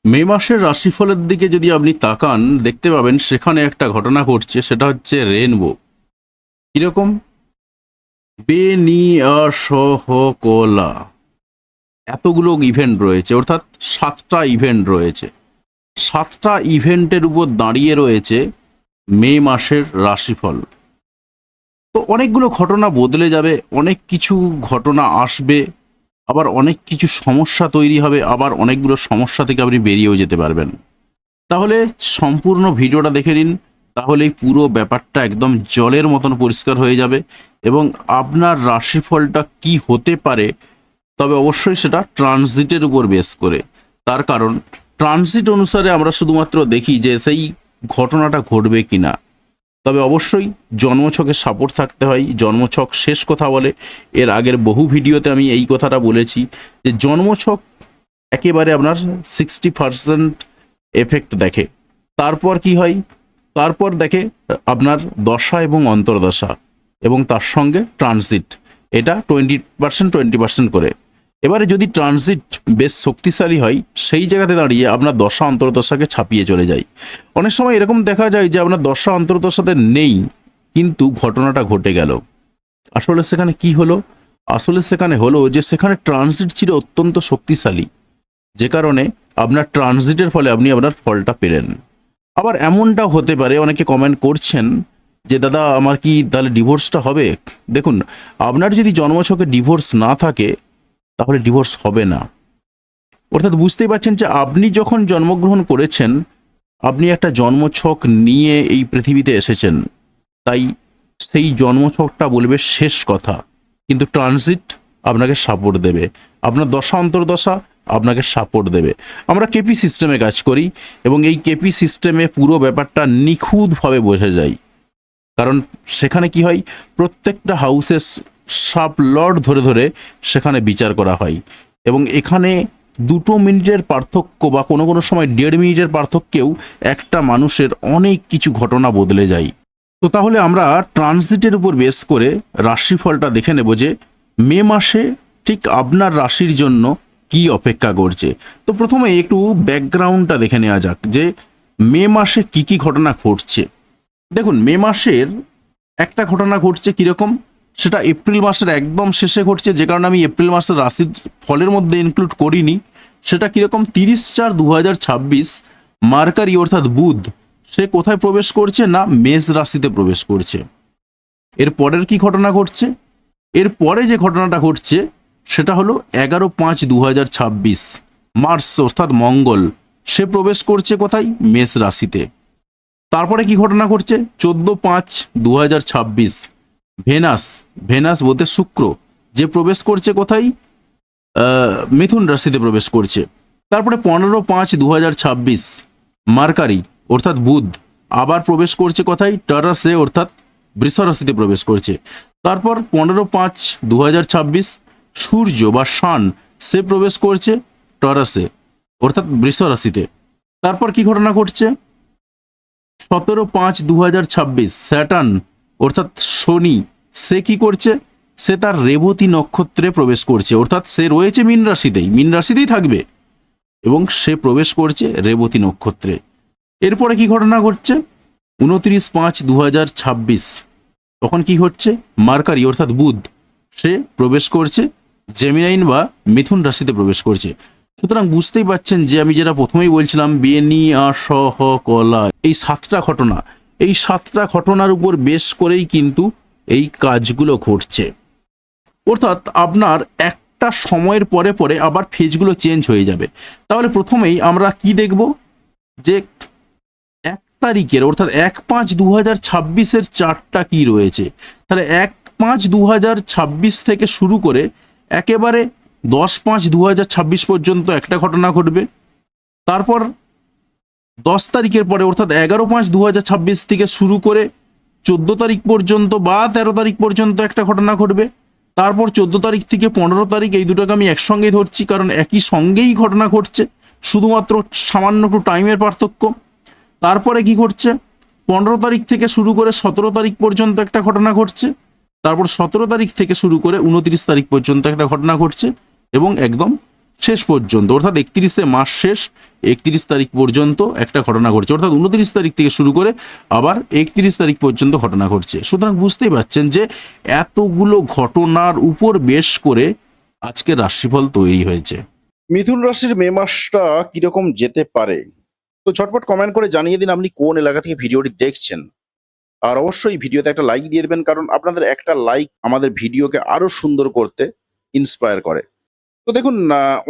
মে মাসের রাশিফলের দিকে যদি আপনি তাকান দেখতে পাবেন সেখানে একটা ঘটনা ঘটছে, সেটা হচ্ছে রেনবো। কিরকম? বেনিয়াসহকলা, এতগুলো ইভেন্ট রয়েছে, অর্থাৎ 7টা ইভেন্ট রয়েছে। 7টা ইভেন্টের উপর দাঁড়িয়ে রয়েছে মে মাসের রাশিফল। তো অনেকগুলো ঘটনা বদলে যাবে, অনেক কিছু ঘটনা আসবে, আবার অনেক কিছু সমস্যা তৈরি হবে, আবার অনেকগুলো সমস্যা থেকে আপনি বেরিয়েও যেতে পারবেন। তাহলে সম্পূর্ণ ভিডিওটা দেখে নিন, তাহলেই পুরো ব্যাপারটা একদম জলের মতন পরিষ্কার হয়ে যাবে এবং আপনার রাশিফলটা কি হতে পারে, তবে অবশ্যই সেটা ট্রানজিটের উপর বেস করে। তার কারণ ট্রানজিট অনুসারে আমরা শুধুমাত্র দেখি যে সেই ঘটনাটা ঘটবে কিনা। তবে অবশ্যই জন্মছকের সাপোর্ট থাকতে হয়। জন্মছক শেষ কথা বলে। এর আগের বহু ভিডিওতে আমি এই কথাটা বলেছি যে জন্মছক একেবারে আপনার 60% এফেক্ট দেখে। তারপর কি হয়? তারপর দেখে আপনার দশা এবং অন্তর্দশা এবং তার সঙ্গে ট্রানজিট, এটা 20% করে। এবারে যদি ট্রানজিট বেশ শক্তিশালী হয়, সেই জায়গাতে দাঁড়িয়ে আপনার দশা অন্তর্দশাকে ছাপিয়ে চলে যায়। অনেক সময় এরকম দেখা যায় যে আপনার দশা অন্তর্দশাতে নেই, কিন্তু ঘটনাটা ঘটে গেল। আসলে সেখানে কি হলো? আসলে সেখানে হলো যে সেখানে ট্রানজিট ছিল অত্যন্ত শক্তিশালী, যে কারণে আপনার ট্রানজিটের ফলে আপনি আপনার ফলটা পেলেন। আবার এমনটাও হতে পারে, অনেকে কমেন্ট করছেন যে দাদা আমার কি তাহলে ডিভোর্সটা হবে? দেখুন, আপনার যদি জন্মছকে ডিভোর্স না থাকে তাহলে ডিভোর্স হবে না। অর্থাৎ বুঝতেই পারছেন যে আপনি যখন জন্মগ্রহণ করেছেন, আপনি একটা জন্মছক নিয়ে এই পৃথিবীতে এসেছেন, তাই সেই জন্মছকটা বলবে শেষ কথা, কিন্তু ট্রানজিট আপনাকে সাপোর্ট দেবে, আপনার দশা অন্তর্দশা আপনাকে সাপোর্ট দেবে। আমরা কেপি সিস্টেমে কাজ করি এবং এই কেপি সিস্টেমে পুরো ব্যাপারটা নিখুঁতভাবে বোঝা যায়। কারণ সেখানে কি হয়, প্রত্যেকটা হাউসের সাব লর্ড ধরে ধরে সেখানে বিচার করা হয় এবং এখানে 2 মিনিটের পার্থক্য বা কোনো কোনো সময় 1.5 মিনিটের পার্থক্যেও একটা মানুষের অনেক কিছু ঘটনা বদলে যায়। তো তাহলে আমরা ট্রানজিটের উপর বেস করে রাশিফলটা দেখে নেব যে মে মাসে ঠিক আপনার রাশির জন্য কি অপেক্ষা করছে। তো প্রথমে একটু ব্যাকগ্রাউন্ডটা দেখে নেওয়া যাক যে মে মাসে কি কি ঘটনা ঘটছে। দেখুন, মে মাসের একটা ঘটনা ঘটছে কীরকম, সেটা এপ্রিল মাসের একদম শেষে ঘটছে, যে কারণে আমি এপ্রিল মাসের রাশির ফলের মধ্যে ইনক্লুড করিনি। সেটা কীরকম, 30/4/2026 মার্কারি অর্থাৎ বুধ সে কোথায় প্রবেশ করছে না, মেষ রাশিতে প্রবেশ করছে। এর পরের কি ঘটনা ঘটছে? এর পরে যে ঘটনাটা ঘটছে সেটা হলো 11/5/2026 মার্স অর্থাৎ মঙ্গল সে প্রবেশ করছে কোথায়, মেষ রাশিতে। তারপরে কি ঘটনা ঘটছে, 14/5/2026 ভেনাস, ভেনাস বলতে শুক্র, যে প্রবেশ করছে কোথায়, মিথুন রাশিতে প্রবেশ করছে। তারপরে 15/5/2026 মার্কারি অর্থাৎ বুধ আবার প্রবেশ করছে কোথায়, টরাসে অর্থাৎ বৃষ রাশিতে প্রবেশ করছে। তারপর 15/5/2026 সূর্য বা শান সে প্রবেশ করছে টরাসে অর্থাৎ বৃষ রাশিতে। তারপর কি ঘটনা ঘটছে, 17/5/2026 স্যাটার্ন অর্থাৎ শনি সে কি করছে, সে তার রেবতী নক্ষত্রে প্রবেশ করছে, অর্থাৎ সে রয়েছে মীন রাশিতেই থাকবে এবং সে প্রবেশ করছে রেবতী নক্ষত্রে। এরপরে কি ঘটনা ঘটছে, 29/5/2026 তখন কি হচ্ছে, মার্কারি অর্থাৎ বুধ সে প্রবেশ করছে জেমিনাইন বা মিথুন রাশিতে প্রবেশ করছে। সুতরাং বুঝতেই পাচ্ছেন যে আমি যেটা প্রথমেই বলছিলাম, বেনিয়াসহকলা, এই 7টা ঘটনা, এই 7টা ঘটনার উপর বেশ করেই কিন্তু এই কাজগুলো ঘটছে। অর্থাৎ আপনার একটা সময়ের পরে পরে আবার ফেজগুলো চেঞ্জ হয়ে যাবে। তাহলে প্রথমেই আমরা কি দেখব যে 1 তারিখের অর্থাৎ 1/5/2026 চার্টটা কি রয়েছে। তাহলে 1/5/2026 থেকে শুরু করে একেবারে 10/5/2026 পর্যন্ত একটা ঘটনা ঘটবে। তারপর 10 তারিখের পরে অর্থাৎ 11/5/2026 থেকে শুরু করে 14 তারিখ পর্যন্ত বা 13 তারিখ পর্যন্ত একটা ঘটনা ঘটবে। তারপর 14 তারিখ থেকে 15 তারিখ, এই দুটোকে আমি একসঙ্গেই ধরছি কারণ একই সঙ্গেই ঘটনা ঘটছে, শুধুমাত্র সামান্য একটু টাইমের পার্থক্য। তারপরে কি ঘটছে, 15 তারিখ থেকে শুরু করে 17 তারিখ পর্যন্ত একটা ঘটনা ঘটছে। তারপর 17 তারিখ থেকে শুরু করে 29 তারিখ পর্যন্ত একটা ঘটনা ঘটছে এবং একদম শেষ পর্যন্ত, অর্থাৎ 31 মাস শেষ 31 তারিখ পর্যন্ত একটা ঘটনা ঘটছে, অর্থাৎ 29 তারিখ থেকে শুরু করে আবার 31 তারিখ পর্যন্ত ঘটনা ঘটছে। সুতরাং বুঝতেই পারছেন যে এতগুলো ঘটনার উপর বেশ করে আজকের রাশিফল তৈরি হয়েছে। মিথুন রাশির মে মাসটা কিরকম যেতে পারে, তো ঝটপট কমেন্ট করে জানিয়ে দিন আপনি কোন এলাকা থেকে ভিডিওটি দেখছেন। আর অবশ্যই ভিডিওতে একটা লাইক দিয়ে দেবেন, কারণ আপনাদের একটা লাইক আমাদের ভিডিওকে আরো সুন্দর করতে ইন্সপায়ার করে। তো দেখুন,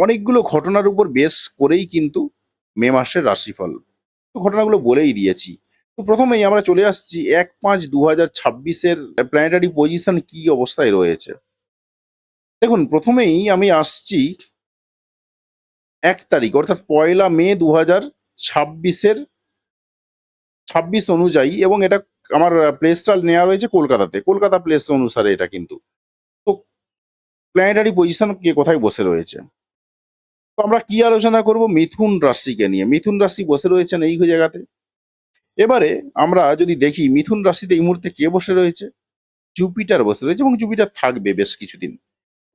অনেকগুলো ঘটনার উপর বেস করেই কিন্তু মে মাসের রাশিফল, তো ঘটনাগুলো বলেই দিয়েছি। তো প্রথমেই আমরা চলে আসছি 1-5-2026-এর প্ল্যানেটারি পজিশন কি অবস্থায় রয়েছে। দেখুন, প্রথমেই আমি আসছি 1 তারিখ, অর্থাৎ 1 মে 2026-এর 26 অনুযায়ী, এবং এটা আমার প্লেসটা নেওয়া রয়েছে কলকাতাতে, কলকাতা প্লেস অনুসারে এটা কিন্তু। তো প্ল্যানেটারি পজিশন কে কোথায় বসে রয়েছে, তো আমরা কি আলোচনা করব মিথুন রাশিকে নিয়ে। মিথুন রাশি বসে রয়েছেন এই জায়গাতে। এবারে আমরা যদি দেখি মিথুন রাশিতে এই মুহূর্তে কে বসে রয়েছে, জুপিটার বসে রয়েছে, এবং জুপিটার থাকবে বেশ কিছুদিন।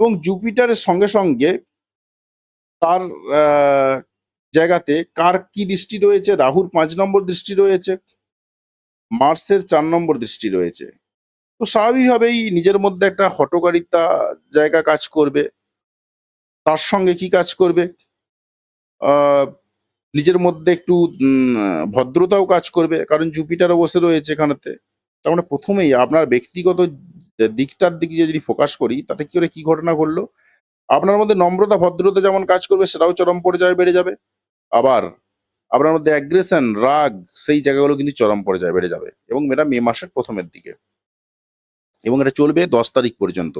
এবং জুপিটারের সঙ্গে সঙ্গে তার আহ, জায়গাতে কার কি দৃষ্টি রয়েছে, রাহুর 5 নম্বর দৃষ্টি রয়েছে, মার্সের 4 নম্বর দৃষ্টি রয়েছে। তো স্বাভাবিকভাবেই নিজের মধ্যে একটা হঠকারিতা জায়গা কাজ করবে। তার সঙ্গে কি কাজ করবে, আহ, নিজের মধ্যে একটু ভদ্রতাও কাজ করবে, কারণ জুপিটারও বসে রয়েছে এখানেতে। তার মানে প্রথমেই আপনার ব্যক্তিগত দিকটার দিকে যদি ফোকাস করি, তাতে কি করে কি ঘটনা ঘটলো, আপনার মধ্যে নম্রতা ভদ্রতা যেমন কাজ করবে, সেটাও চরম পর্যায়ে বেড়ে যাবে। আবার আপনার মধ্যে অ্যাগ্রেশন রাগ, সেই জায়গাগুলো কিন্তু চরম পর্যায়ে বেড়ে যাবে, এবং এটা মে মাসের প্রথমের দিকে, এবং এটা চলবে 10 তারিখ পর্যন্ত।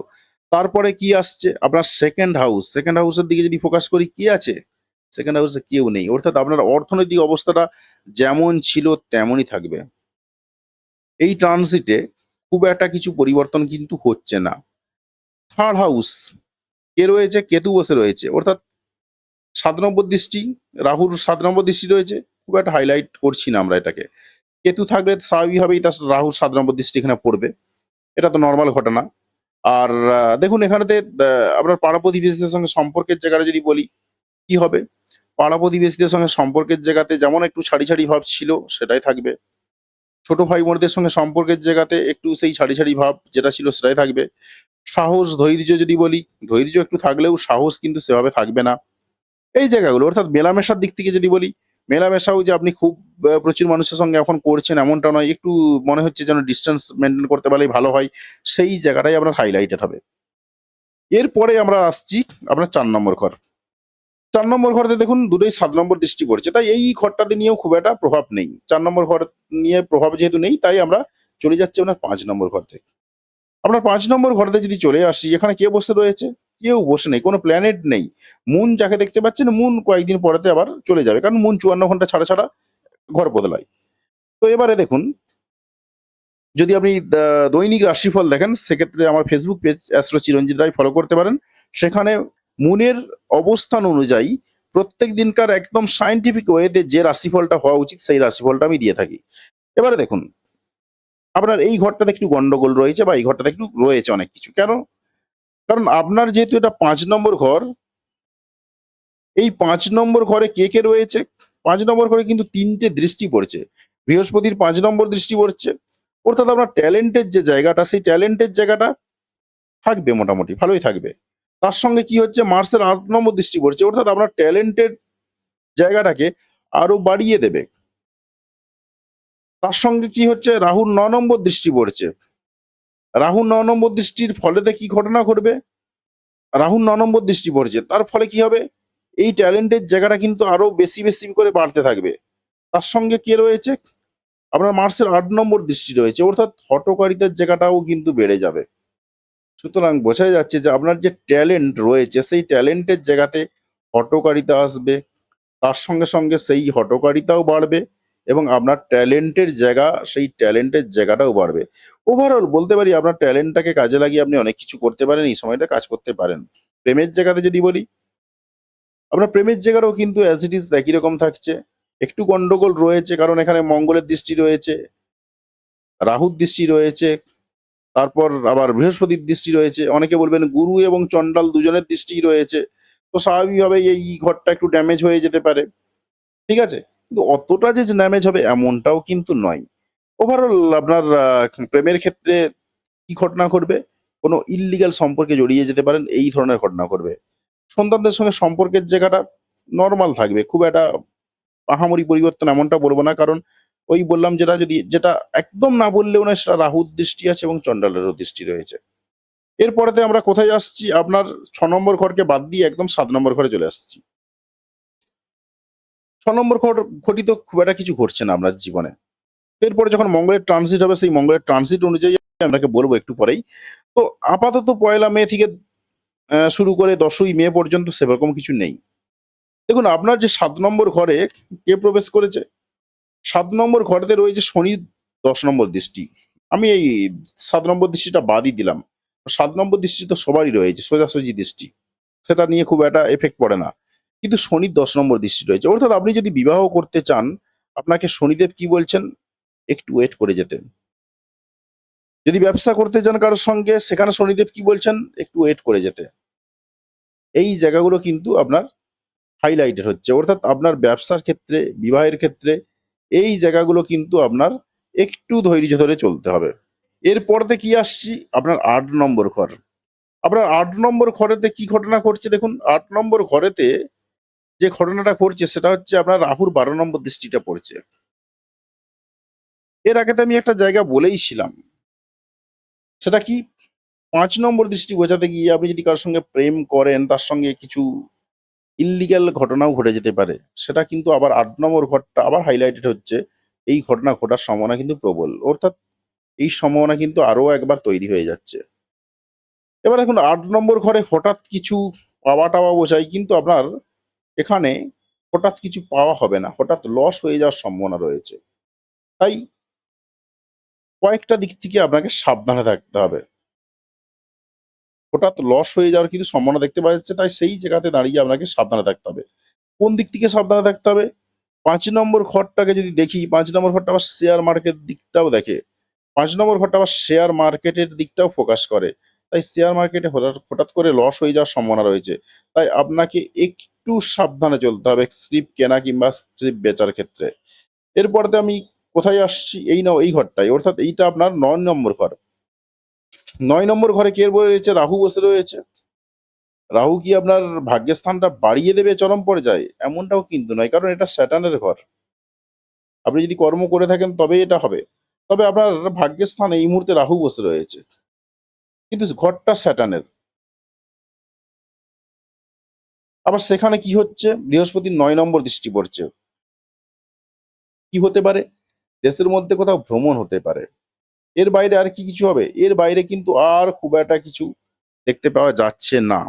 তারপরে কি আসছে আপনার সেকেন্ড হাউস, সেকেন্ড হাউসের দিকে যদি ফোকাস করি, কি আছে সেকেন্ড হাউসে, কেউ নেই, অর্থাৎ আপনার অর্থনৈতিক অবস্থাটা যেমন ছিল তেমনই থাকবে। এই ট্রানজিটে খুব একটা কিছু পরিবর্তন কিন্তু হচ্ছে না। থার্ড হাউস কে রয়েছে, কেতু বসে রয়েছে, অর্থাৎ 7 নম্বর দৃষ্টি, রাহুর 7 নম্বর দৃষ্টি রয়েছে। খুব একটা হাইলাইট করছি না আমরা এটাকে। কেতু থাকলে স্বাভাবিকভাবেই তার রাহুর 7 নম্বর দৃষ্টি এখানে পড়বে, এটা তো নর্মাল ঘটনা। আর দেখুন, এখানেতে আপনার পাড়া প্রতিবেশীদের সঙ্গে সম্পর্কের জায়গাটা যদি বলি, কি হবে, পাড়া প্রতিবেশীদের সঙ্গে সম্পর্কের জায়গাতে যেমন একটু ছাড়ি ছাড়ি ভাব ছিল, সেটাই থাকবে। ছোট ভাই বোনদের সঙ্গে সম্পর্কের জায়গাতে একটু সেই ছাড়ি ছাড়ি ভাব যেটা ছিল, সেটাই থাকবে। সাহস ধৈর্য যদি বলি, ধৈর্য একটু থাকলেও সাহস কিন্তু সেভাবে থাকবে না এই জায়গাগুলো। অর্থাৎ মেলামেশার দিক থেকে যদি বলি, মেলামেশাও যে আপনি খুব প্রচুর মানুষের সঙ্গে এখন করছেন এমনটা নয়, একটু মনে হচ্ছে যেন ডিস্টেন্স মেনটেন করতে পারলেই ভালো হয়, সেই জায়গাটাই আপনার হাইলাইটেড হবে। এরপরে আমরা আসছি আপনার 4 নম্বর ঘর। 4 নম্বর ঘরতে দেখুন দুটোই 7 নম্বর দৃষ্টি পড়ছে, তাই এই ঘরটাতে নিয়েও খুব একটা প্রভাব নেই। 4 নম্বর ঘর নিয়ে প্রভাব যেহেতু নেই, তাই আমরা চলে যাচ্ছি আপনার 5 নম্বর ঘর থেকে। আপনার 5 নম্বর ঘরতে যদি চলে আসি, এখানে কে বসে রয়েছে, কেউ বসে নেই, কোনো প্ল্যানেট নেই। মুন যাকে দেখতে পাচ্ছেন, মুন কয়েকদিন পরেতে আবার চলে যাবে, কারণ মুন 54 ঘন্টা ছাড়া ছাড়া ঘর বদলায়। তো এবারে দেখুন, যদি আপনি দৈনিক রাশিফল দেখেন, সেক্ষেত্রে আমার ফেসবুক পেজ অ্যাস্ট্রো চিরঞ্জিত রায় ফলো করতে পারেন। সেখানে মুনের অবস্থান অনুযায়ী প্রত্যেক দিনকার একদম সায়েন্টিফিক ওয়েতে যে রাশিফলটা হওয়া উচিত, সেই রাশিফলটা আমি দিয়ে থাকি। এবারে দেখুন, আপনার এই ঘরটাতে একটু গন্ডগোল রয়েছে, বা এই ঘরটাতে একটু রয়েছে অনেক কিছু। কেন? কারণ আপনার যেহেতু এটা 5 নম্বর ঘর, এই 5 নম্বর ঘরে কে কে রয়েছে, 5 নম্বর ঘরে কিন্তু 3টে দৃষ্টি পড়ছে। বৃহস্পতির 5 নম্বর দৃষ্টি পড়ছে, অর্থাৎ আপনার ট্যালেন্টের যে জায়গাটা, সেই ট্যালেন্টের জায়গাটা থাকবে, মোটামুটি ভালোই থাকবে। তার সঙ্গে কি হচ্ছে, মার্সের 8 নম্বর দৃষ্টি পড়ছে, অর্থাৎ আপনার ট্যালেন্টের জায়গাটাকে আরো বাড়িয়ে দেবে। তার সঙ্গে কি হচ্ছে, রাহুর 9 নম্বর দৃষ্টি পড়ছে। রাহুর 9 নম্বর দৃষ্টির ফলেতে কি ঘটনা ঘটবে, রাহুর 9 নম্বর দৃষ্টি পড়ছে, তার ফলে কি হবে, এই ট্যালেন্টের জায়গাটা কিন্তু আরো বেশি বেশি করে বাড়তে থাকবে। তার সঙ্গে কে রয়েছে, আপনার মার্সের 8 নম্বর দৃষ্টি রয়েছে, অর্থাৎ হঠকারিতার জায়গাটাও কিন্তু বেড়ে যাবে। সুতরাং বোঝা যাচ্ছে যে আপনার যে ট্যালেন্ট রয়েছে, সেই ট্যালেন্টের জায়গাতে হঠকারিতা আসবে, তার সঙ্গে সঙ্গে সেই হঠকারিতাও বাড়বে, এবং আপনার ট্যালেন্টের জায়গা, সেই ট্যালেন্টের জায়গাটাও বাড়বে। ওভারঅল বলতে পারি, আপনার ট্যালেন্টটাকে কাজে লাগিয়ে আপনি অনেক কিছু করতে পারেন, এই সময়টা কাজ করতে পারেন। প্রেমের জায়গাতে যদি বলি, আপনার প্রেমের জায়গাটাও কিন্তু অ্যাজ ইট ইজ একই রকম থাকছে। একটু গন্ডগোল রয়েছে, কারণ এখানে মঙ্গলের দৃষ্টি রয়েছে, রাহুর দৃষ্টি রয়েছে, তারপর আবার বৃহস্পতির দৃষ্টি রয়েছে। অনেকে বলবেন গুরু এবং চণ্ডাল দুজনের দৃষ্টিই রয়েছে। তো স্বাভাবিকভাবেই এই ঘরটা একটু ড্যামেজ হয়ে যেতে পারে। ঠিক আছে? কিন্তু অতটা যে ড্যামেজ হবে এমনটাও কিন্তু নয়। ওভারঅল আপনার প্রেমের ক্ষেত্রে কি ঘটনা ঘটবে? কোনো ইল্লিগাল সম্পর্কে জড়িয়ে যেতে পারেন, এই ধরনের ঘটনা ঘটবে। সন্তানদের সঙ্গে সম্পর্কের জায়গাটা নরমাল থাকবে। খুব একটা আহামরি পরিবর্তন এমনটা বলব না। কারণ ওই বললাম যেটা একদম না বললেও নয়, সেটা রাহুর দৃষ্টি আছে এবং চন্ডালেরও দৃষ্টি রয়েছে। এরপরেতে আমরা কোথায় আসছি? আপনার ৬ নম্বর ঘরকে বাদ দিয়ে একদম ৭ নম্বর ঘরে চলে আসছি। ৬ নম্বর ঘটিত খুব একটা কিছু ঘটছে না আপনার জীবনে। এরপরে যখন মঙ্গলের ট্রানজিট হবে, সেই মঙ্গলের ট্রানজিট অনুযায়ী আপনাকে বলব একটু পরেই। তো আপাতত ১লা মে থেকে শুরু করে ১০ই মে পর্যন্ত সেরকম কিছু নেই। দেখুন আপনার যে ৭ নম্বর ঘরে কে প্রবেশ করেছে? ৭ নম্বর ঘরেতে রয়েছে শনির ১০ নম্বর দৃষ্টি। আমি এই ৭ নম্বর দৃষ্টিটা বাদই দিলাম। ৭ নম্বর দৃষ্টি তো সবারই রয়েছে, সোজাসুজি দৃষ্টি। সেটা নিয়ে খুব একটা এফেক্ট পড়ে না। কিন্তু শনির ১০ নম্বর দৃষ্টি রয়েছে। অর্থাৎ আপনি যদি বিবাহ করতে চান, আপনাকে শনিদেব কি বলছেন? একটু ওয়েট করে যেতে। যদি ব্যবসা করতে চান কারোর সঙ্গে, সেখানে শনিদেব কি বলছেন? একটু ওয়েট করে যেতে। এই জায়গাগুলো কিন্তু আপনার হাইলাইটেড হচ্ছে। অর্থাৎ আপনার ব্যবসার ক্ষেত্রে, বিবাহের ক্ষেত্রে এই জায়গাগুলো কিন্তু আপনার একটু ধৈর্য ধরে চলতে হবে। এরপরেতে কি আসছি? আপনার ৮ নম্বর ঘর। আপনার ৮ নম্বর ঘরেতে কি ঘটনা ঘটছে দেখুন, ৮ নম্বর ঘরেতে যে ঘটনাটা ঘটছে সেটা হচ্ছে আপনার রাহুর ১২ নম্বর দৃষ্টিটা পড়ছে। এর আগে তো আমি একটা জায়গা বলেইছিলাম। সেটা কি? ৫ নম্বর দৃষ্টি বোঝাতে গিয়ে আপনি যদি কারো সঙ্গে প্রেম করেন, তার সঙ্গে কিছু ইল্লিগাল ঘটনাও ঘটে যেতে পারে। সেটা কিন্তু আবার ৮ নম্বর ঘরটা আবার হাইলাইটেড হচ্ছে। এই ঘটনা ঘটার সম্ভাবনা কিন্তু প্রবল। অর্থাৎ এই সম্ভাবনা কিন্তু আরো একবার তৈরি হয়ে যাচ্ছে। এবার দেখুন ৮ নম্বর ঘরে হঠাৎ কিছু পাওয়া-টাওয়া বোঝায়, কিন্তু আপনার এখানে হঠাৎ কিছু পাওয়া হবে না। হঠাৎ লস হয়ে যাওয়ার সম্ভাবনা রয়েছে। তাই কয়েকটা দিক থেকে আপনাকে সাবধানে থাকতে হবে। হঠাৎ লস হয়ে যাওয়ার কিন্তু সম্ভাবনা দেখতে পাওয়া যাচ্ছে। তাই সেই জায়গাতে দাঁড়িয়ে আপনাকে সাবধানে থাকতে হবে। কোন দিক থেকে সাবধানে থাকতে হবে? ৫ নম্বর ঘরটাকে যদি দেখি, ৫ নম্বর ঘরটা আবার শেয়ার মার্কেট দিকটাও দেখে। ৫ নম্বর ঘরটা আবার শেয়ার মার্কেটের দিকটাও ফোকাস করে। তাই শেয়ার মার্কেটে হঠাৎ হঠাৎ করে লস হয়ে যাওয়ার সম্ভাবনা রয়েছে। তাই আপনাকে একটু সাবধানে চলতে হবে স্ক্রিপ কেনা কিংবা স্ক্রিপ বেচার ক্ষেত্রে। এরপরেতে আমি কোথায় আসছি? এই ঘরটায়। অর্থাৎ এইটা আপনার ৯ নম্বর ঘর। ৯ নম্বর ঘরে কে রয়েছে? রাহু বসে রয়েছে। রাহু কি আপনার ভাগ্যের স্থানটা বাড়িয়ে দেবে চরম পর্যায়ে? এমনটাও কিন্তু নয়। কারণ এটা স্যাটার্নের ঘর। আপনি যদি কর্ম করে থাকেন তবেই এটা হবে। তবে আপনার ভাগ্যের স্থানে এই মুহূর্তে রাহু বসে রয়েছে। কিন্তু ঘরটা স্যাটার্নের। আবার সেখানে কি হচ্ছে? বৃহস্পতির ৯ নম্বর দৃষ্টি পড়ছে। কি হতে পারে? দেশের মধ্যে কোথাও ভ্রমণ হতে পারে। এর বাইরে আর কি কিছু হবে? এর বাইরে কিন্তু আর খুব একটা কিছু দেখতে পাওয়া যাচ্ছে না।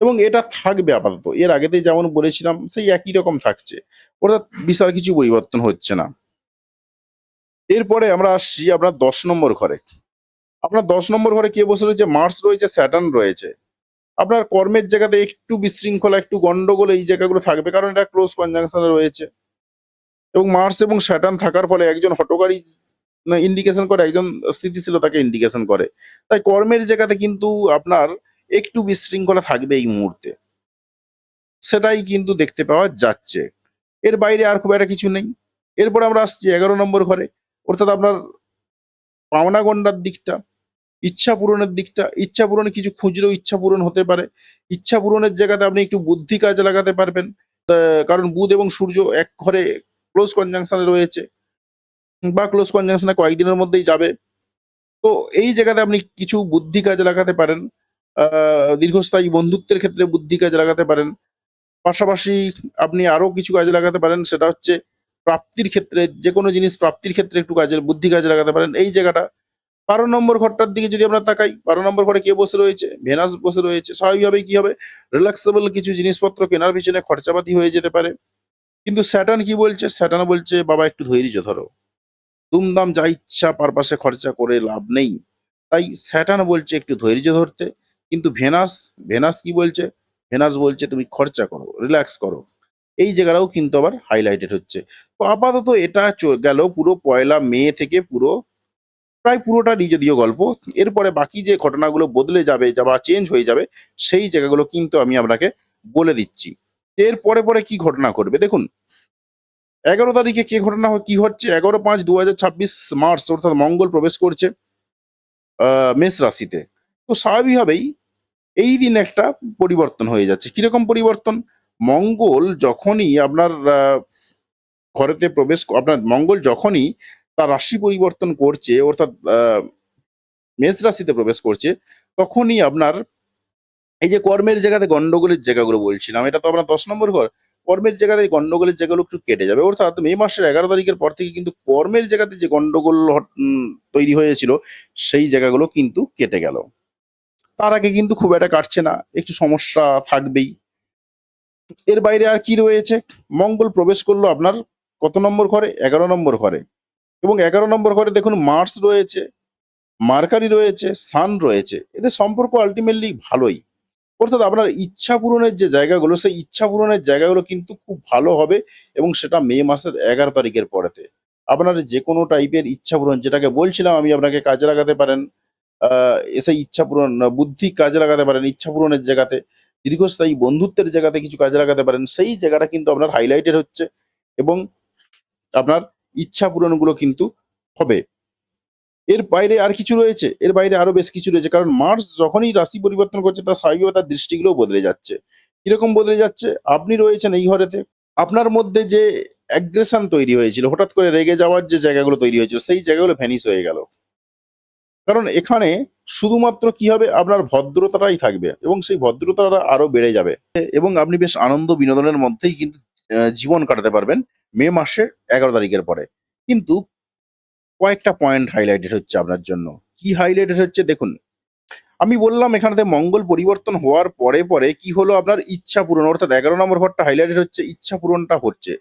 এবং এটা থাকবে আপাতত। এর আগেতেই যেমন বলেছিলাম সেই একই রকম থাকছে। অর্থাৎ বিশাল কিছু পরিবর্তন হচ্ছে না। এরপরে আমরা আসছি আপনার ১০ নম্বর ঘরে। আপনার ১০ নম্বর ঘরে কে বসে রয়েছে? মার্স রয়েছে, স্যাটার্ন রয়েছে। আপনার কর্মের জায়গাতে একটু বিশৃঙ্খলা, একটু গন্ডগোল এই জায়গাগুলো থাকবে। কারণ এটা ক্লোজ কনজাংশন এ রয়েছে। এবং মার্স এবং স্যাটার্ন থাকার ফলে একজন হঠকারী ইন্ডিকেশন করে, একজন স্থিতিশীলতাকে ইন্ডিকেশন করে। তাই কর্মের জায়গাতে কিন্তু আপনার একটু বিশৃঙ্খলা থাকবে এই মুহূর্তে। সেটাই কিন্তু দেখতে পাওয়া যাচ্ছে। এর বাইরে আর খুব একটা কিছু নেই। এরপরে আমরা আসছি ১১ নম্বর ঘরে। অর্থাৎ আপনার পাওনা গন্ডার দিকটা, ইচ্ছা পূরণের দিকটা। ইচ্ছা পূরণে কিছু খুচরো ইচ্ছা পূরণ হতে পারে। ইচ্ছা পূরণের জায়গাতে আপনি একটু বুদ্ধি কাজে লাগাতে পারবেন। কারণ বুধ এবং সূর্য এক ঘরে ক্লোজ কনজাংশন এ রয়েছে বা ক্লোজ কনজাংশন এ কয়েকদিনের মধ্যেই যাবে। তো এই জায়গাতে আপনি কিছু বুদ্ধি কাজে লাগাতে পারেন। আ দীর্ঘস্থায়ী বন্ধুত্বের ক্ষেত্রে বুদ্ধি কাজে লাগাতে পারেন। পাশাপাশি আপনি আরো কিছু কাজে লাগাতে পারেন, সেটা হচ্ছে প্রাপ্তির ক্ষেত্রে, যেকোনো জিনিস প্রাপ্তির ক্ষেত্রে একটু বুদ্ধি কাজে লাগাতে পারেন এই জায়গাটা। ১২ নম্বর ঘরটার দিকে যদি আমরা তাকাই, ১২ নম্বর ঘরে কে বসে রয়েছে? ভেনাস বসে রয়েছে। স্বাভাবিকভাবেই কি হবে? রিল্যাক্সেবল কিছু জিনিসপত্র কেনার পিছনে খরচাপাতি হয়ে যেতে পারে। কিন্তু স্যাটার্ন কি বলছে? স্যাটার্ন বলছে, "বাবা একটু ধৈর্য ধরো। দুমদাম যা ইচ্ছা পারপাসে খরচা করে লাভ নেই।" তাই স্যাটার্ন বলছে একটু ধৈর্য ধরতে। কিন্তু ভেনাস কি বলছে? ভেনাস বলছে তুমি খরচা করো, রিল্যাক্স করো। এই জায়গাটাও কিন্তু আবার হাইলাইটেড হচ্ছে। তো আপাতত এটা গেল পুরো ১লা মে থেকে পুরো প্রায় পুরোটারই যদিও গল্প। এরপরে বাকি যে ঘটনাগুলো বদলে যাবে বা চেঞ্জ হয়ে যাবে, সেই জায়গাগুলো কিন্তু আমি আপনাকে বলে দিচ্ছি। এর পরে কি ঘটনা ঘটবে দেখুন, ১১ তারিখে কি হচ্ছে, ১১/৫/২০২৬ মার্চ অর্থাৎ মঙ্গল প্রবেশ করছে মেষ রাশিতে। তো স্বাভাবিকভাবেই এই দিন একটা পরিবর্তন হয়ে যাচ্ছে। কিরকম পরিবর্তন? মঙ্গল যখনই আপনার আপনার মঙ্গল যখনই তার রাশি পরিবর্তন করছে অর্থাৎ মেষ রাশিতে প্রবেশ করছে, তখনই আপনার এই যে কর্মের জায়গাতে গন্ডগোলের জায়গাগুলো বলছিলাম, এটা তো আপনার ১০ নম্বর ঘর। কর্মের জায়গাতে গন্ডগোলের জায়গাগুলো একটু কেটে যাবে। অর্থাৎ মে মাসের ১১ তারিখের পর থেকে কিন্তু কর্মের জায়গাতে যে গন্ডগোল তৈরি হয়েছিল, সেই জায়গাগুলো কিন্তু কেটে গেল। তার আগে কিন্তু খুব একটা কাটছে না। একটু সমস্যা থাকবেই। এর বাইরে আর কি রয়েছে? মঙ্গল প্রবেশ করলো আপনার কত নম্বর ঘরে? ১১ নম্বর ঘরে। এবং ১১ নম্বর ঘরে দেখুন মার্স রয়েছে, মার্কারি রয়েছে, সান রয়েছে। এদের সম্পর্ক আল্টিমেটলি ভালোই। অর্থাৎ আপনার ইচ্ছা পূরণের যে জায়গাগুলো, সেই ইচ্ছা পূরণের জায়গাগুলো কিন্তু খুব ভালো হবে এবং সেটা মে মাসের ১১ তারিখের পরেতে। আপনার যেকোনো টাইপের ইচ্ছা পূরণ যেটাকে বলছিলাম আমি আপনাকে কাজে লাগাতে পারেন। আ সেই ইচ্ছা পূরণ বুদ্ধি কাজে লাগাতে পারেন ইচ্ছা পূরণের জায়গাতে। দীর্ঘস্থায়ী বন্ধুত্বের জায়গাতে কিছু কাজে লাগাতে পারেন। সেই জায়গাটা কিন্তু আপনার হাইলাইটেড হচ্ছে এবং আপনার ইচ্ছা পূরণগুলো কিন্তু হবে। এর বাইরে আর কিছু রয়েছে? এর বাইরে আরো বেশ কিছু রয়েছে। কারণ মার্স যখনই রাশি পরিবর্তন করছে তার স্বাভাবিকভাবে তার দৃষ্টিগুলোও বদলে যাচ্ছে। কিরকম বদলে যাচ্ছে? আপনি রয়েছেন এই ঘরেতে। আপনার মধ্যে যে অ্যাগ্রেশন তৈরি হয়েছিল, হঠাৎ করে রেগে যাওয়ার যে জায়গাগুলো তৈরি হয়েছিল, সেই জায়গাগুলো ভ্যানিশ হয়ে গেল। কারণ এখানে শুধুমাত্র কি হবে? আপনার ভদ্রতাটাই থাকবে এবং সেই ভদ্রতাটা আরো বেড়ে যাবে। এবং আপনি বেশ আনন্দ বিনোদনের মধ্যেই কিন্তু জীবন কাটাতে পারবেন মে মাসের ১১ তারিখের পরে। কিন্তু কয়েকটা পয়েন্ট হাইলাইটেড হচ্ছে আপনার জন্য। কি হাইলাইটেড হচ্ছে দেখুন, আমি বললাম এখানেতে মঙ্গল পরিবর্তন হওয়ার পরে কি হলো আপনার ইচ্ছা পূরণ অর্থাৎ ১১ নম্বর ঘরটা হাইলাইটেড হচ্ছে ইচ্ছা পূরণটা হচ্ছে।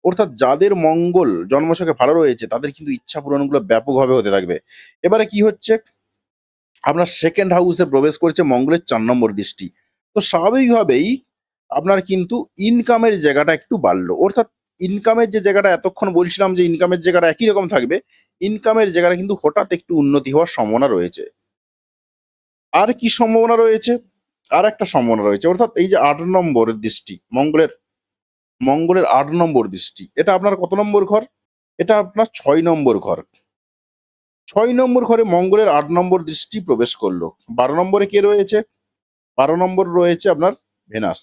অর্থাৎ যাদের মঙ্গল জন্মছকে ভালো রয়েছে তাদের কিন্তু ইচ্ছা পূরণগুলো ব্যাপকভাবে হতে থাকবে। এবারে কি হচ্ছে আপনার 2nd হাউসে প্রবেশ করছে মঙ্গলের ৪ নম্বর দৃষ্টি। তো স্বাভাবিকভাবেই আপনার কিন্তু ইনকামের জায়গাটা একটু বাড়লো। অর্থাৎ ইনকামের যে জায়গাটা এতক্ষণ বলছিলাম যে ইনকামের জায়গাটা একই রকম থাকবে, ইনকামের জায়গাটা কিন্তু হঠাৎ একটু উন্নতি হওয়ার সম্ভাবনা রয়েছে। আর কি সম্ভাবনা রয়েছে? আরেকটা সম্ভাবনা রয়েছে। অর্থাৎ এই যে ৮ নম্বরের দৃষ্টি, মঙ্গলের ৮ নম্বর দৃষ্টি। এটা আপনার কত নম্বর ঘর? এটা আপনার ৬ নম্বর ঘর। ৬ নম্বর ঘরে মঙ্গলের ৮ নম্বর দৃষ্টি প্রবেশ করলো। ১২ নম্বরে কে রয়েছে? ১২ নম্বর রয়েছে আপনার ভেনাস।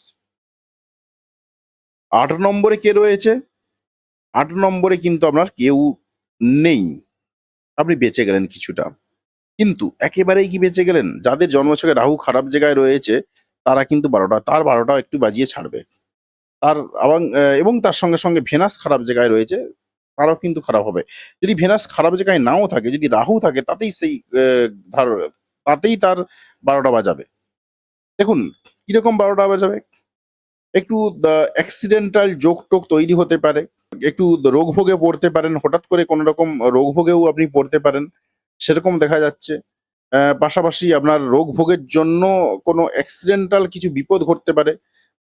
৮ নম্বরে কে রয়েছে? ৮ নম্বরে কিন্তু আপনার কেউ নেই। আপনি বেঁচে গেলেন কিছুটা। কিন্তু একেবারেই কি বেঁচে গেলেন? যাদের জন্মছকে রাহু খারাপ জায়গায় রয়েছে, তারা কিন্তু ১২ টা তার ১২ টাও একটু বাজিয়ে ছাড়বে। তার এবং তার সঙ্গে ভেনাস খারাপ জায়গায় রয়েছে, তারাও কিন্তু খারাপ হবে। যদি ভেনাস খারাপ জায়গায় নাও থাকে, যদি রাহু থাকে তাতেই সেই ধার তাতেই তার ১২ টা বাজাবে। দেখুন কিরকম ১২ টা বাজাবে? একটু অ্যাক্সিডেন্টাল যোগ-টোগ তৈরি হতে পারে। একটু রোগভোগে পড়তে পারেন। হঠাৎ করে কোনো রকম রোগভোগেও আপনি পড়তে পারেন। সেরকম দেখা যাচ্ছে। পাশাপাশি আপনার রোগভোগের জন্য কোনো অ্যাক্সিডেন্টাল কিছু বিপদ ঘটতে পারে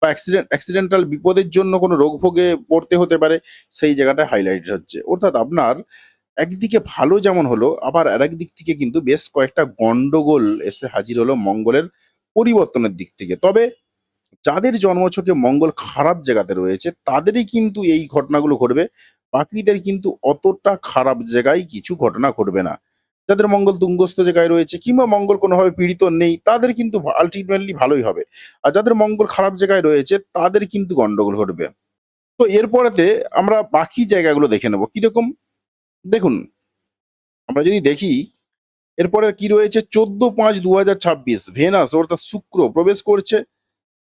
বা অ্যাক্সিডেন্টাল বিপদের জন্য কোনো রোগভোগে পড়তে হতে পারে, সেই জায়গাটায় হাইলাইটেড হচ্ছে। অর্থাৎ আপনার একদিকে ভালো যেমন হলো, আবার আরেক দিক থেকে কিন্তু বেশ কয়েকটা গন্ডগোল এসে হাজির হলো মঙ্গলের পরিবর্তনের দিক থেকে। তবে যাদের জন্মছকে মঙ্গল খারাপ জায়গাতে রয়েছে তাদেরই কিন্তু এই ঘটনাগুলো ঘটবে। বাকিদের কিন্তু অতটা খারাপ জায়গায় কিছু ঘটনা ঘটবে না। যাদের মঙ্গল তুঙ্গস্থ জায়গায় রয়েছে কিংবা মঙ্গল কোনোভাবে পীড়িত নেই তাদের কিন্তু আল্টিমেটলি ভালোই হবে। আর যাদের মঙ্গল খারাপ জায়গায় রয়েছে তাদের কিন্তু গন্ডগোল ঘটবে। তো এরপরেতে আমরা বাকি জায়গাগুলো দেখে নেব। কিরকম? দেখুন, আমরা যদি দেখি এরপরে কি রয়েছে ১৪/৫/২০২৬ ভেনাস অর্থাৎ শুক্র প্রবেশ করছে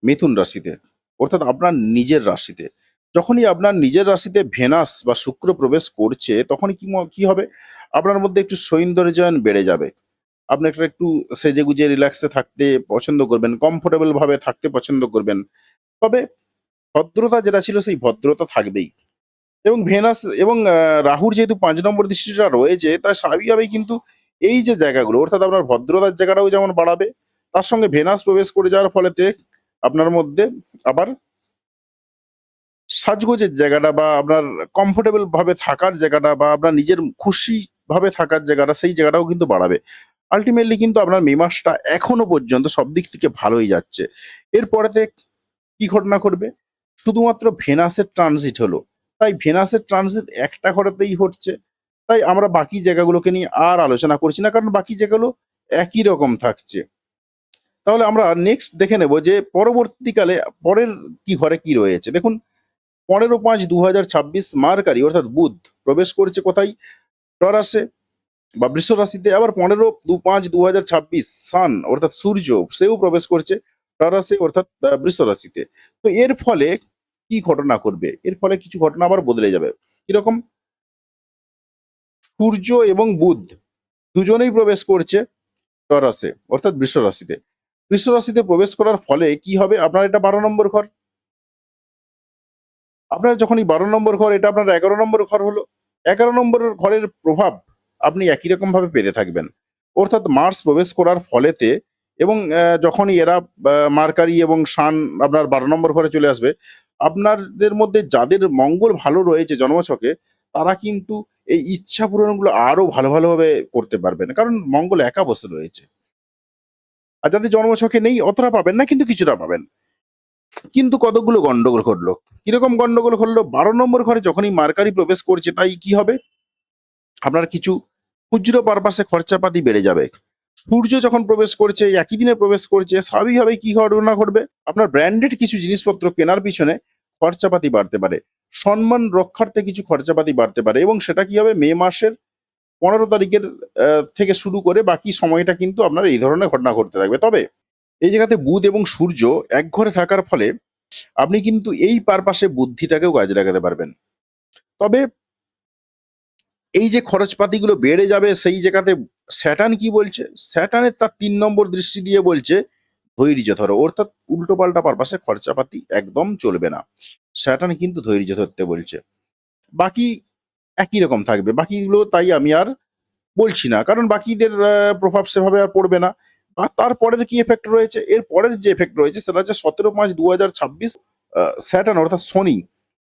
মিথুন রাশিতে। অর্থাৎ আপনার নিজের রাশিতে। যখনই আপনার নিজের রাশিতে ভেনাস বা শুক্র প্রবেশ করছে তখনই কি হবে? আপনার মধ্যে একটু সৌন্দর্যায়ন বেড়ে যাবে। আপনি একটু সেজেগুজে রিল্যাক্সে থাকতে পছন্দ করবেন, কমফোর্টেবল ভাবে থাকতে পছন্দ করবেন। তবে ভদ্রতা যেটা ছিল সেই ভদ্রতা থাকবেই। এবং ভেনাস এবং রাহুর যেহেতু ৫ নম্বর দৃষ্টিটা রয়েছে তাই স্বাভাবিকভাবেই কিন্তু এই যে জায়গাগুলো অর্থাৎ আপনার ভদ্রতার জায়গাটাও যেমন বাড়াবে, তার সঙ্গে ভেনাস প্রবেশ করে যাওয়ার ফলেতে আপনার মধ্যে আবার সাজগোজের জায়গাটা বা আপনার কমফোর্টেবল ভাবে থাকার জায়গাটা বা আপনার নিজের খুশি ভাবে থাকার জায়গাটা, সেই জায়গাটাও কিন্তু বাড়াবে। আল্টিমেটলি কিন্তু আপনার মে মাসটা এখনো পর্যন্ত সব দিক থেকে ভালোই যাচ্ছে। এরপরেতে কি ঘটনা ঘটবে? শুধুমাত্র ভেনাসের ট্রানজিট হলো। তাই ভেনাসের ট্রানজিট একটা ঘরেতেই হচ্ছে। তাই আমরা বাকি জায়গাগুলোকে নিয়ে আর আলোচনা করছি না। কারণ বাকি জায়গাগুলো একই রকম থাকছে। তাহলে আমরা নেক্সট দেখে নেব যে পরবর্তীকালে পরের কি ঘরে কি রয়েছে। দেখুন 15/5/2026 মার্কারি অর্থাৎ বুধ প্রবেশ করছে কোথায়? টরাসে বা বৃষ রাশিতে। আবার 15/5/2026 সান অর্থাৎ সূর্য সেও প্রবেশ করছে টরাসে অর্থাৎ বৃষ রাশিতে। তো এর ফলে কি ঘটনা ঘটবে? এর ফলে কিছু ঘটনা আবার বদলে যাবে। কিরকম? সূর্য এবং বুধ দুজনেই প্রবেশ করছে টরাসে অর্থাৎ বৃষ রাশিতে। বৃষ রাশিতে প্রবেশ করার ফলে কি হবে? আপনার এটা 12 নম্বর ঘর। আপনার যখন এই 12 নম্বর ঘর, এটা আপনার 11 নম্বর ঘর হলো। 11 নম্বর ঘরের প্রভাব আপনি একই রকম ভাবে পেতে থাকবেন। অর্থাৎ মার্স প্রবেশ করার ফলেতে এবং যখনই এরা মার্কারি এবং শান আপনার 12 নম্বর ঘরে চলে আসবে, আপনাদের মধ্যে যাদের মঙ্গল ভালো রয়েছে জন্মছকে, তারা কিন্তু এই ইচ্ছা পূরণগুলো আরো ভালোভাবে করতে পারবেন। কারণ মঙ্গল একা বসে রয়েছে। আর যাদের জন্মছকে নেই অতটা পাবেন না, কিন্তু কিছুটা পাবেন। কিন্তু কতগুলো গন্ডগোল ঘটলো। কিরকম গন্ডগোল ঘটলো? 12 নম্বর ঘরে যখনই মার্কারি প্রবেশ করছে, তাই কি হবে? আপনার কিছু খুচরো পারপাসে খরচাপাতি বেড়ে যাবে। সূর্য যখন প্রবেশ করছে, একই দিনে প্রবেশ করছে, স্বাভাবিকভাবেই কি ঘটনা ঘটবে? আপনার ব্র্যান্ডেড কিছু জিনিসপত্র কেনার পিছনে খরচাপাতি বাড়তে পারে। সম্মান রক্ষার্থে কিছু খরচাপাতি বাড়তে পারে এবং সেটা কি হবে? মে মাসের 15 তারিখের থেকে শুরু করে বাকি সময়টা কিন্তু আপনার এই ধরনের ঘটনা ঘটতে থাকবে। তবে এই জায়গাতে বুধ এবং সূর্য এক ঘরে থাকার ফলে আপনি কিন্তু এই পারপাসে বুদ্ধিটাকেও কাজে লাগাতে পারবেন। তবে এই যে খরচপাতিগুলো বেড়ে যাবে, সেই জায়গাতে স্যাটার্ন কি বলছে? স্যাটার্নের তার ৩ নম্বর দৃষ্টি দিয়ে বলছে, ধৈর্য ধরো। অর্থাৎ উল্টোপাল্টা পারপাসে খরচাপাতি একদম চলবে না। স্যাটার্ন কিন্তু ধৈর্য ধরতে বলছে। বাকি একই রকম থাকবে। বাকিগুলো তাই আমি আর বলছি না। কারণ বাকিদের প্রভাব সেভাবে আর পড়বে না। আর তারপরের কি এফেক্ট রয়েছে? এর পরের যে এফেক্ট রয়েছে সেটা হচ্ছে 17/5/2026 স্যাটার্ন অর্থাৎ শনি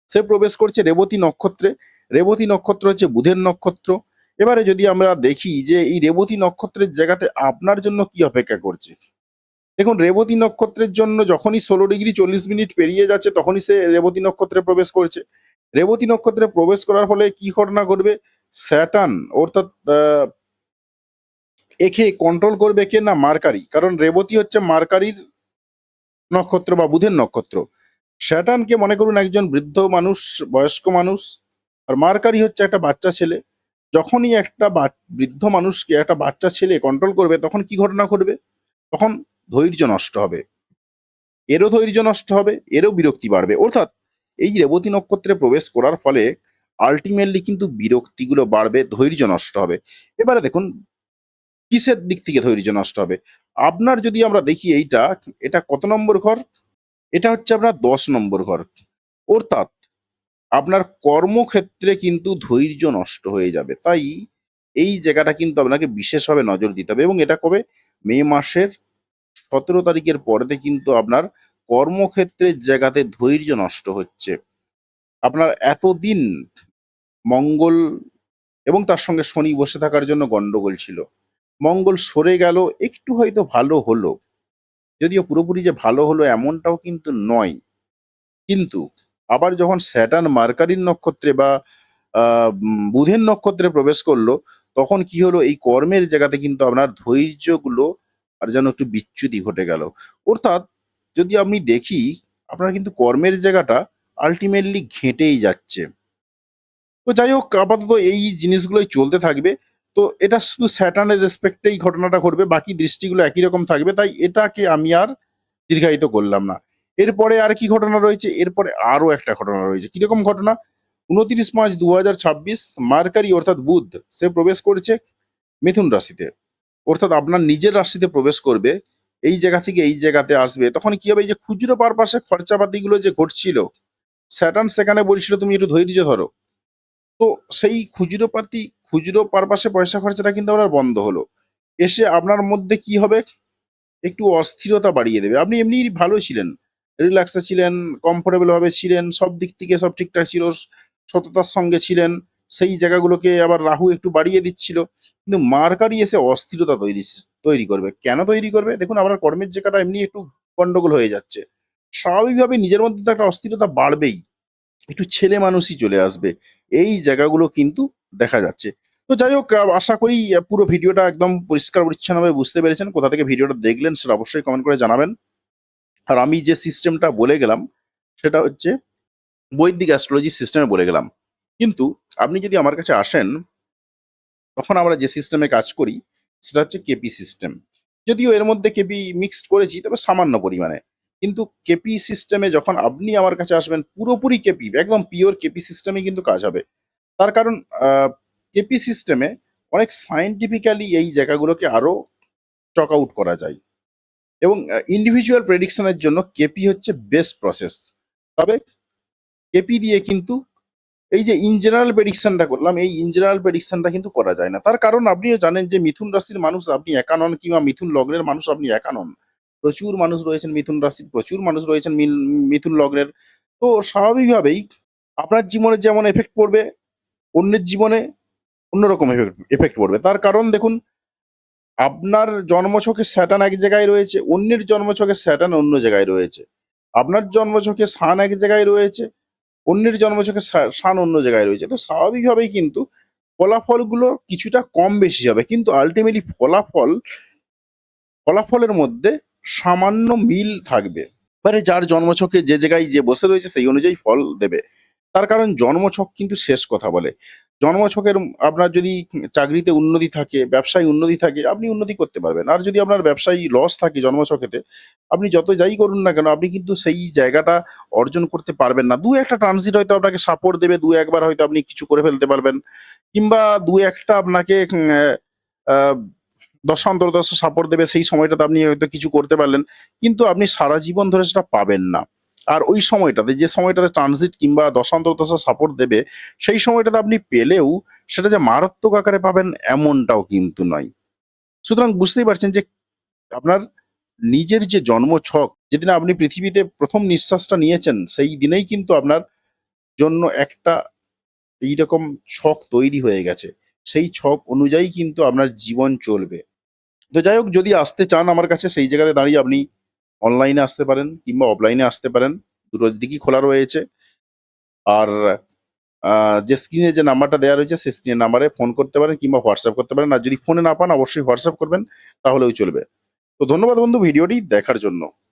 সে প্রবেশ করছে রেবতী নক্ষত্রে। রেবতী নক্ষত্র হচ্ছে বুধের নক্ষত্র। এবারে যদি আমরা দেখি যে এই রেবতী নক্ষত্রের জায়গাতে আপনার জন্য কি অপেক্ষা করছে? দেখুন রেবতী নক্ষত্রের জন্য যখনই 16°40' পেরিয়ে যাচ্ছে, তখনই সে রেবতী নক্ষত্রে প্রবেশ করছে। রেবতী নক্ষত্রে প্রবেশ করার ফলে কি ঘটনা ঘটবে? স্যাটার্ন অর্থাৎ একে কন্ট্রোল করবে কে? না, মার্কারি। কারণ রেবতী হচ্ছে মার্কারির নক্ষত্র বা বুধের নক্ষত্র। স্যাটার্নকে মনে করুন একজন বৃদ্ধ মানুষ, বয়স্ক মানুষ। আর মার্কারি হচ্ছে একটা বাচ্চা ছেলে। যখনই একটা বৃদ্ধ মানুষকে একটা বাচ্চা ছেলে কন্ট্রোল করবে, তখন কি ঘটনা ঘটবে? তখন ধৈর্য নষ্ট হবে। এরও ধৈর্য নষ্ট হবে, এরও বিরক্তি বাড়বে। অর্থাৎ এই রেবতী নক্ষত্রে প্রবেশ করার ফলে আল্টিমেটলি কিন্তু বিরক্তিগুলো বাড়বে, ধৈর্য নষ্ট হবে। এবারে দেখুন কিসের দিক থেকে ধৈর্য নষ্ট হবে? আপনার যদি আমরা দেখি এটা কত নম্বর ঘর? এটা হচ্ছে আপনার 10 নম্বর ঘর। অর্থাৎ আপনার কর্মক্ষেত্রে কিন্তু ধৈর্য নষ্ট হয়ে যাবে। তাই এই জায়গাটা কিন্তু আপনাকে বিশেষভাবে নজর দিতে হবে এবং এটা কবে? মে মাসের 17 তারিখের পরেতে কিন্তু আপনার কর্মক্ষেত্রের জায়গাতে ধৈর্য নষ্ট হচ্ছে। আপনার এতদিন মঙ্গল এবং তার সঙ্গে শনি বসে থাকার জন্য গন্ডগোল ছিল। মঙ্গল সরে গেল, একটু হয়তো ভালো হলো। যদিও পুরোপুরি যে ভালো হলো এমনটাও কিন্তু নয়। কিন্তু আবার যখন স্যাটার্ন মার্কারির নক্ষত্রে বা বুধের নক্ষত্রে প্রবেশ করলো, তখন কি হলো? এই কর্মের জায়গাতে কিন্তু আপনার ধৈর্যগুলো আর যেন একটু বিচ্যুতি ঘটে গেল। অর্থাৎ যদি আমি দেখি, আপনার কিন্তু কর্মের জায়গাটা আল্টিমেটলি ঘেঁটেই যাচ্ছে। তো যাই হোক, আপাতত এই জিনিসগুলোই চলতে থাকবে। তো এটা শুধু স্যাটার্নের রেসপেক্টেই ঘটনাটা ঘটবে, বাকি দৃষ্টিগুলো একই রকম থাকবে। তাই এটাকে আমি আর দীর্ঘায়িত করলাম না। এরপরে আর কি ঘটনা রয়েছে? এরপরে আরো একটা ঘটনা রয়েছে। কিরকম ঘটনা? 29 মার্চ 2026 মার্কারি অর্থাৎ বুধ সে প্রবেশ করছে মিথুন রাশিতে। অর্থাৎ আপনার নিজের রাশিতে প্রবেশ করবে। এই জায়গা থেকে এই জায়গাতে আসবে। তখন কি হবে? এই যে খুচরো পারপাসে খরচাপাতিগুলো যে ঘটছিল, স্যাটার্ন সেখানে বলছিল তুমি একটু ধৈর্য ধরো। তো সেই খুচরো পারপাসে পয়সা খরচাটা কিন্তু আপনার বন্ধ হলো। এসে আপনার মধ্যে কি হবে? একটু অস্থিরতা বাড়িয়ে দেবে। আপনি এমনি ভালো ছিলেন, রিল্যাক্সে ছিলেন, কমফোর্টেবল ভাবে ছিলেন, সব দিক থেকে সব ঠিকঠাক ছিল, সততার সঙ্গে ছিলেন। সেই জায়গাগুলোকে আবার রাহু একটু বাড়িয়ে দিচ্ছিল। কিন্তু মার্কারি এসে অস্থিরতা তৈরি করবে। কেন তৈরি করবে? দেখুন আপনার কর্মের জায়গাটা এমনি একটু গন্ডগোল হয়ে যাচ্ছে। স্বাভাবিকভাবেই নিজের মধ্যে তো একটা অস্থিরতা বাড়বেই। একটু ছেলে মানুষই চলে আসবে। এই জায়গাগুলো কিন্তু দেখা যাচ্ছে। তো যাই হোক আশা করি পুরো ভিডিওটা একদম পরিষ্কার পরিচ্ছন্নভাবে বুঝতে পেরেছেন। কোথা থেকে ভিডিওটা দেখলেন সেটা অবশ্যই কমেন্ট করে জানাবেন। আর আমি যে সিস্টেমটা বলে গেলাম সেটা হচ্ছে বৈদিক অ্যাস্ট্রোলজি সিস্টেমে বলে গেলাম। কিন্তু আপনি যদি আমার কাছে আসেন তখন আমরা যে সিস্টেমে কাজ করি সেটা হচ্ছে কেপি সিস্টেম। যদিও এর মধ্যে কেপি মিক্সড করেছি তবে সামান্য পরিমাণে। কিন্তু কেপি সিস্টেমে যখন আপনি আমার কাছে আসবেন পুরোপুরি কেপি একদম পিওর কেপি সিস্টেমে কিন্তু কাজ হবে। তার কারণ কেপি সিস্টেমে অনেক সায়েন্টিফিক্যালি এই জায়গাগুলোকে আরো চক আউট করা যায় এবং ইন্ডিভিজুয়াল প্রেডিকশনের জন্য কেপি হচ্ছে বেস্ট প্রসেস। তবে কেপি দিয়ে কিন্তু এই যে ইন জেনারেল প্রেডিকশনটা করলাম, এই ইন জেনারেল প্রেডিকশনটা কিন্তু করা যায় না। তার কারণ আপনিও জানেন যে মিথুন রাশির মানুষ আপনি একা নন কিংবা মিথুন লগ্নের মানুষ আপনি একা নন। প্রচুর মানুষ রয়েছেন মিথুন রাশির, প্রচুর মানুষ রয়েছেন মিথুন লগ্নের। তো স্বাভাবিকভাবেই আপনার জীবনে যেমন এফেক্ট পড়বে, অন্যের জীবনে অন্যরকম এফেক্ট পড়বে। তার কারণ দেখুন, আপনার জন্মছকে স্যাটার্ন এক জায়গায় রয়েছে, অন্যের জন্মছকে স্যাটার্ন অন্য জায়গায় রয়েছে। আপনার জন্মছকে সান এক জায়গায় রয়েছে, অন্যের জন্মছকে সান অন্য জায়গায় রয়েছে। তো স্বাভাবিকভাবেই কিন্তু ফলাফলগুলো কিছুটা কম বেশি হবে। কিন্তু আল্টিমেটলি ফলাফলের মধ্যে সামান্য মিল থাকবে। মানে যার জন্মছকে যে জায়গায় যে বসে রয়েছে সেই অনুযায়ী ফল দেবে। তার কারণ জন্মছক কিন্তু শেষ কথা বলে। জন্মছকের আপনার যদি চাকরিতে উন্নতি থাকে, ব্যবসায় উন্নতি থাকে, আপনি উন্নতি করতে পারবেন। আর যদি আপনার ব্যবসায় লস থাকে জন্মছকেতে, আপনি যত যাই করুন না কেন, আপনি কিন্তু সেই জায়গাটা অর্জন করতে পারবেন না। ২-১ টা ট্রানজিট হয়তো আপনাকে সাপোর্ট দেবে, ২-১ বার হয়তো আপনি কিছু করে ফেলতে পারবেন। কিংবা ২-১ টা আপনাকে আ দশা সাপোর্ট দেবে, সেই সময়টাতে আপনি হয়তো কিছু করতে পারলেন। কিন্তু আপনি সারা জীবন ধরে সেটা পাবেন না। আর ওই সময়টাতে যে সময়টাতে ট্রানজিট কিংবা দশা সাপোর্ট দেবে, সেই সময়টাতে আপনি পেলেও সেটা যে মারাত্মক আকারে পাবেন এমনটাও কিন্তু নয়। সুতরাং বুঝতেই পারছেন যে আপনার নিজের যে জন্মছক, যেদিন আপনি পৃথিবীতে ১ম নিঃশ্বাসটা নিয়েছেন, সেই দিনেই কিন্তু আপনার জন্য একটা এইরকম ছক তৈরি হয়ে গেছে। সেই ছক অনুযায়ী কিন্তু আপনার জীবন চলবে। তো যাই হোক, যদি আসতে চান আমার কাছে সেই জায়গাতে দাঁড়িয়ে আপনি অনলাইনে আসতে পারেন কিংবা অফলাইনে আসতে পারেন। দুটো দিকই খোলা রয়েছে। আর আ যে স্ক্রিনে যে নাম্বারটা দেয়া রয়েছে সেই স্ক্রিনের নাম্বারে ফোন করতে পারেন কিংবা হোয়াটসঅ্যাপ করতে পারেন। আর যদি ফোনে না পান অবশ্যই হোয়াটসঅ্যাপ করবেন, তাহলেও চলবে। তো ধন্যবাদ বন্ধু ভিডিওটি দেখার জন্য।